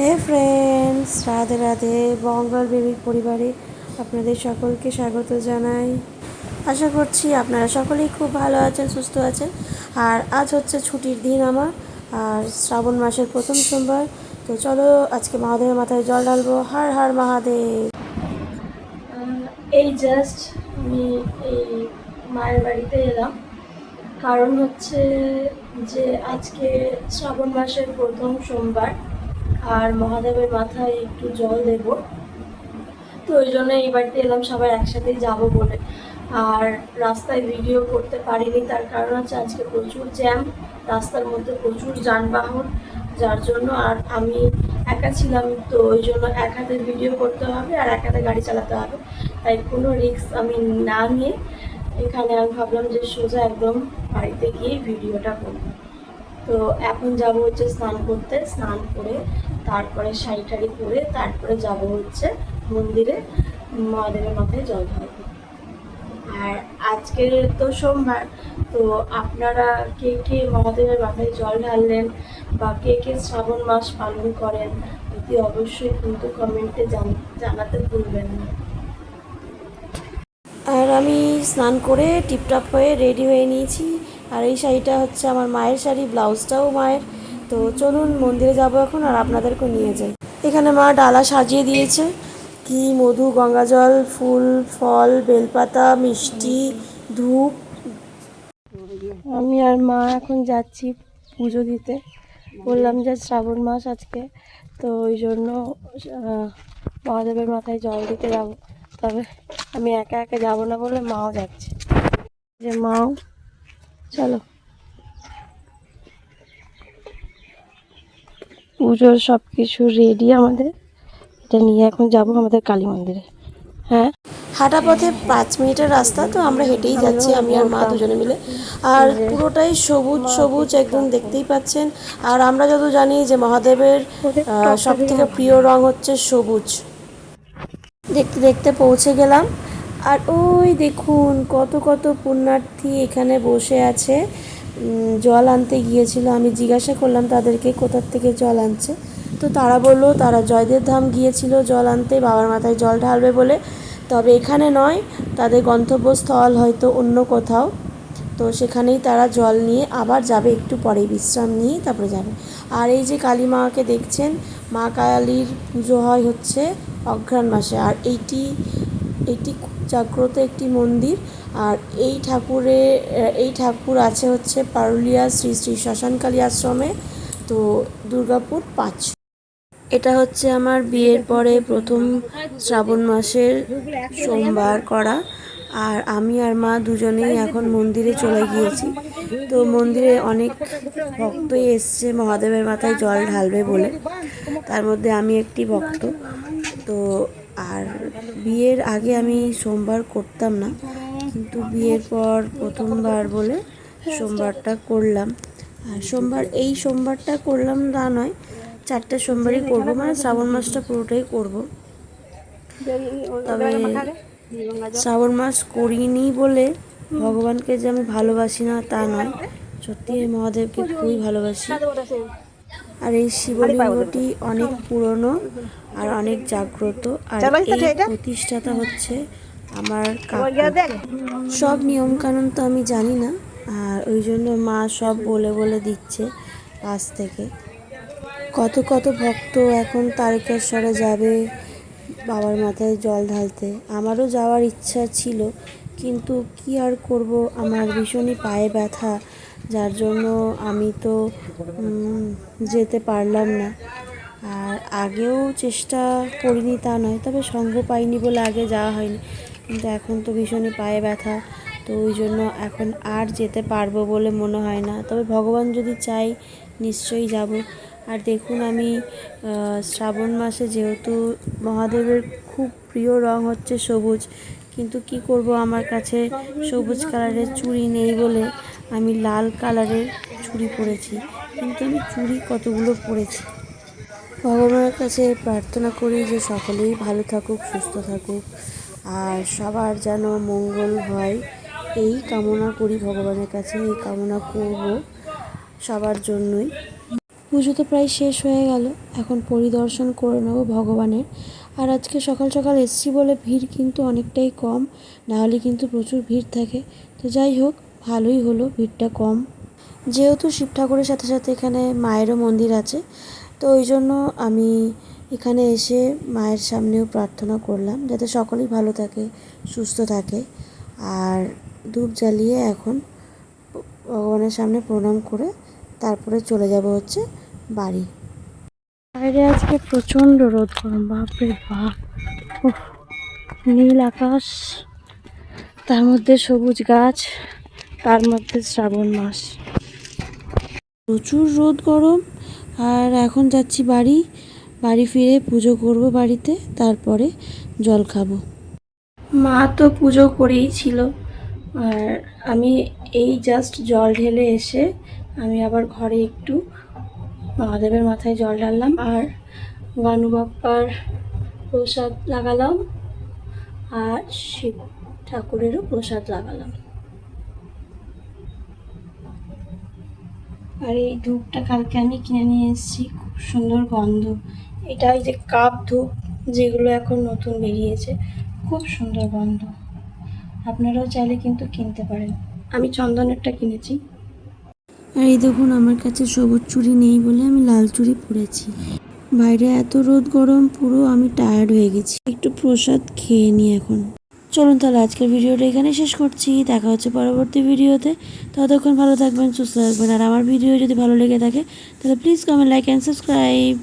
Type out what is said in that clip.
হে friends, Radhe Radhe. Bangal বেবির পরিবারে আপনাদের সকলকে স্বাগত জানাই। আশা করছি আপনারা সকলেই খুব ভালো আছেন, সুস্থ আছেন। আর আজ হচ্ছে ছুটির দিন আমার, আর শ্রাবণ মাসের প্রথম সোমবার। তো চলো আজকে মহাদেবের মাথায় জল ঢালবো। হর হর মহাদেব। এই জাস্ট আমি এই মায়ের বাড়িতে এলাম, কারণ হচ্ছে যে আজকে শ্রাবণ মাসের প্রথম সোমবার আর মহাদেবের মাথায় একটু জল দেব। তো ওই জন্য এই বাড়িতে এলাম, সবাই একসাথেই যাব বলে। আর রাস্তায় ভিডিও করতে পারিনি, তার কারণ হচ্ছে আজকে প্রচুর জ্যাম, রাস্তার মধ্যে প্রচুর যানবাহন, যার জন্য। আর আমি একা ছিলাম, তো ওই জন্য এক হাতে ভিডিও করতে হবে আর এক হাতে গাড়ি চালাতে হবে, তাই কোনো রিস্ক আমি না নিয়ে এখানে আমি ভাবলাম যে সোজা একদম বাড়িতে গিয়ে ভিডিওটা করব। তো এখন যাব হচ্ছে স্নান করতে, স্নান করে তারপরে শাড়ি টাড়ি পরে তারপরে যাব হচ্ছে মন্দিরে মহাদেবের মাথায় জল ঢালতে। আর আজকে তো সোমবার, তো আপনারা কে কে মহাদেবের মাথায় জল ঢাললেন বা কে কে শ্রাবণ মাস পালন করেন অতি অবশ্যই কিন্তু কমেন্টে জানাতে ভুলবেন না। আর আমি স্নান করে টিপটপ হয়ে রেডি হয়ে নিয়েছি। আর এই শাড়িটা হচ্ছে আমার মায়ের শাড়ি, ব্লাউজটাও মায়ের। তো চলুন মন্দিরে যাব এখন আর আপনাদেরকেও নিয়ে যাই। এখানে মা ডালা সাজিয়ে দিয়েছে, কি মধু, গঙ্গাজল, ফুল ফল, বেলপাতা, মিষ্টি, ধূপ। আমি আর মা এখন যাচ্ছি পুজো দিতে। বললাম যে শ্রাবণ মাস আজকে, তো ওই জন্য মহাদেবের মাথায় জল দিতে যাব। তবে আমি একা একা যাব না বলে মাও যাচ্ছে। যে মাও, চলো। পুজোর সব কিছু রেডি আমাদের, এটা নিয়ে এখন যাব আমাদের কালী মন্দিরে। হ্যাঁ, হাঁটা পথে 5 মিনিটের রাস্তা, তো আমরা হেঁটেই যাচ্ছি আমি আর মা দুজনে মিলে। আর পুরোটাই সবুজ সবুজ একদম, দেখতেই পাচ্ছেন। আর আমরা যত জানি যে মহাদেবের সব থেকে প্রিয় রং হচ্ছে সবুজ। দেখতে দেখতে পৌঁছে গেলাম। আর ওই দেখুন কত কত পুণ্যার্থী এখানে বসে আছে, জল আনতে গিয়েছিল। আমি জিজ্ঞাসা করলাম তাদেরকে কোথার থেকে জল আনছে, তো তারা বললো তারা জয়দেব ধাম গিয়েছিল জল আনতে, বাবার মাথায় জল ঢালবে বলে। তবে এখানে নয়, তাদের গন্তব্যস্থল হয়তো অন্য কোথাও। তো সেখানেই তারা জল নিয়ে আবার যাবে, একটু পরে বিশ্রাম নিয়ে তারপরে যাবে। আর এই যে কালী মাকে দেখছেন, মা কালীর পুজো হয় হচ্ছে অঘ্রাণ মাসে। আর এইটি জাগ্রত একটি মন্দির। আর এই ঠাকুর আছে হচ্ছে পারুলিয়া শ্রী শ্রী শ্মশানকালী আশ্রমে, তো দুর্গাপুর 5। এটা হচ্ছে আমার বিয়ের পরে প্রথম শ্রাবণ মাসের সোমবার করা। আর আমি আর মা দুজনেই এখন মন্দিরে চলে গিয়েছি। তো মন্দিরে অনেক ভক্তই এসছে মহাদেবের মাথায় জল ঢালবে বলে, তার মধ্যে আমি একটি ভক্ত। তো আর বিয়ের আগে আমি সোমবার করতাম না, কিন্তু বিয়ের পর প্রথমবার বলে সোমবারটা করলাম। আর এই সোমবারটা করলাম তা নয়, 4টে সোমবারই করবো, মানে শ্রাবণ মাসটা পুরোটাই করব। তবে শ্রাবণ মাস করিনি বলে ভগবানকে যে আমি ভালোবাসি না তা নয়, সত্যি মহাদেবকে খুবই ভালোবাসি। আর এই শিবলিঙ্গটি অনেক পুরনো আর অনেক জাগ্রত। আর এই প্রতিষ্ঠাতা হচ্ছে আমার কাকু। সব নিয়মকানুন তো আমি জানি না, আর ওই জন্য মা সব বলে বলে দিচ্ছে পাশ থেকে। কত কত ভক্ত এখন তারকেশ্বরে যাবে বাবার মাথায় জল ঢালতে। আমারও যাওয়ার ইচ্ছা ছিল, কিন্তু কি আর করব, আমার ভীষণই পায়ে ব্যথা, যার জন্য আমি তো যেতে পারলাম না। আর আগেও চেষ্টা করিনি তা নয়, তবে সঙ্গ পাইনি বলে আগে যাওয়া হয়নি। কিন্তু এখন তো ভীষণই পায়ে ব্যথা, তো ওই জন্য এখন আর যেতে পারবো বলে মনে হয় না। তবে ভগবান যদি চাই নিশ্চয়ই যাব। আর দেখুন আমি শ্রাবণ মাসে যেহেতু মহাদেবের খুব প্রিয় রং হচ্ছে সবুজ, কিন্তু কি করব, আমার কাছে সবুজ কালারের চুড়ি নেই বলে আমি লাল কালারের চুড়ি পরেছি। কিন্তু আমি চুড়ি কতগুলো পরেছি। ভগবানের কাছে প্রার্থনা করি যে সকলেই ভালো থাকুক, সুস্থ থাকুক, আর সবার যেন মঙ্গল হয়, এই কামনা করি ভগবানের কাছে, এই কামনা করব সবার জন্যই। পুজো তো প্রায় শেষ হয়ে গেল, এখন পরিদর্শন করে নেবো ভগবানের। আর আজকে সকাল সকাল এসছি বলে ভিড় কিন্তু অনেকটাই কম, নাহলে কিন্তু প্রচুর ভিড় থাকে। তো যাই হোক, ভালোই হলো ভিড়টা কম। যেহেতু শিব ঠাকুরের সাথে সাথে এখানে মায়েরও মন্দির আছে, তো ওই জন্য আমি এখানে এসে মায়ের সামনেও প্রার্থনা করলাম যাতে সকলেই ভালো থাকে, সুস্থ থাকে। আর ধূপ জ্বালিয়ে এখন ভগবানের সামনে প্রণাম করে তারপরে চলে যাব হচ্ছে বাড়ি। বাইরে আজকে প্রচণ্ড রোদ গরম, বাপরে বাপ। উফ, নীল আকাশ, তার মধ্যে সবুজ গাছ, তার মধ্যে শ্রাবণ মাস, প্রচুর রোদ গরম। আর এখন যাচ্ছি বাড়ি, বাড়ি ফিরে পুজো করব বাড়িতে, তারপরে জল খাবো। মা তো পুজো করেই ছিল, আর আমি এই জাস্ট জল ঢেলে এসে আমি আবার ঘরে একটু মহাদেবের মাথায় জল ঢাললাম আর গানু বাপ্পার প্রসাদ লাগালাম আর শিব ঠাকুরেরও প্রসাদ লাগালাম। আর এই ধূপটা কালকে আমি কিনে নিয়ে এসেছি, খুব সুন্দর গন্ধ। এটা এই যে কাপ ধূপ যেগুলো এখন নতুন বেরিয়েছে, খুব সুন্দর গন্ধ। আপনারাও চাইলে কিন্তু কিনতে পারেন, আমি চন্দনেরটা কিনেছি। আর এই দেখুন, আমার কাছে সবুজ চুড়ি নেই বলে আমি লাল চুড়ি পরেছি। বাইরে এত রোদ গরম, পুরো আমি টায়ার্ড হয়ে গেছি। একটু প্রসাদ খেয়ে নিই এখন। চলুন তাহলে আজকের ভিডিওটা এখানে শেষ করছি, দেখা হচ্ছে পরবর্তী ভিডিওতে। ততক্ষণ ভালো থাকবেন, সুস্থ থাকবেন। আর আমার ভিডিও যদি ভালো লেগে থাকে তাহলে please comment, like and subscribe.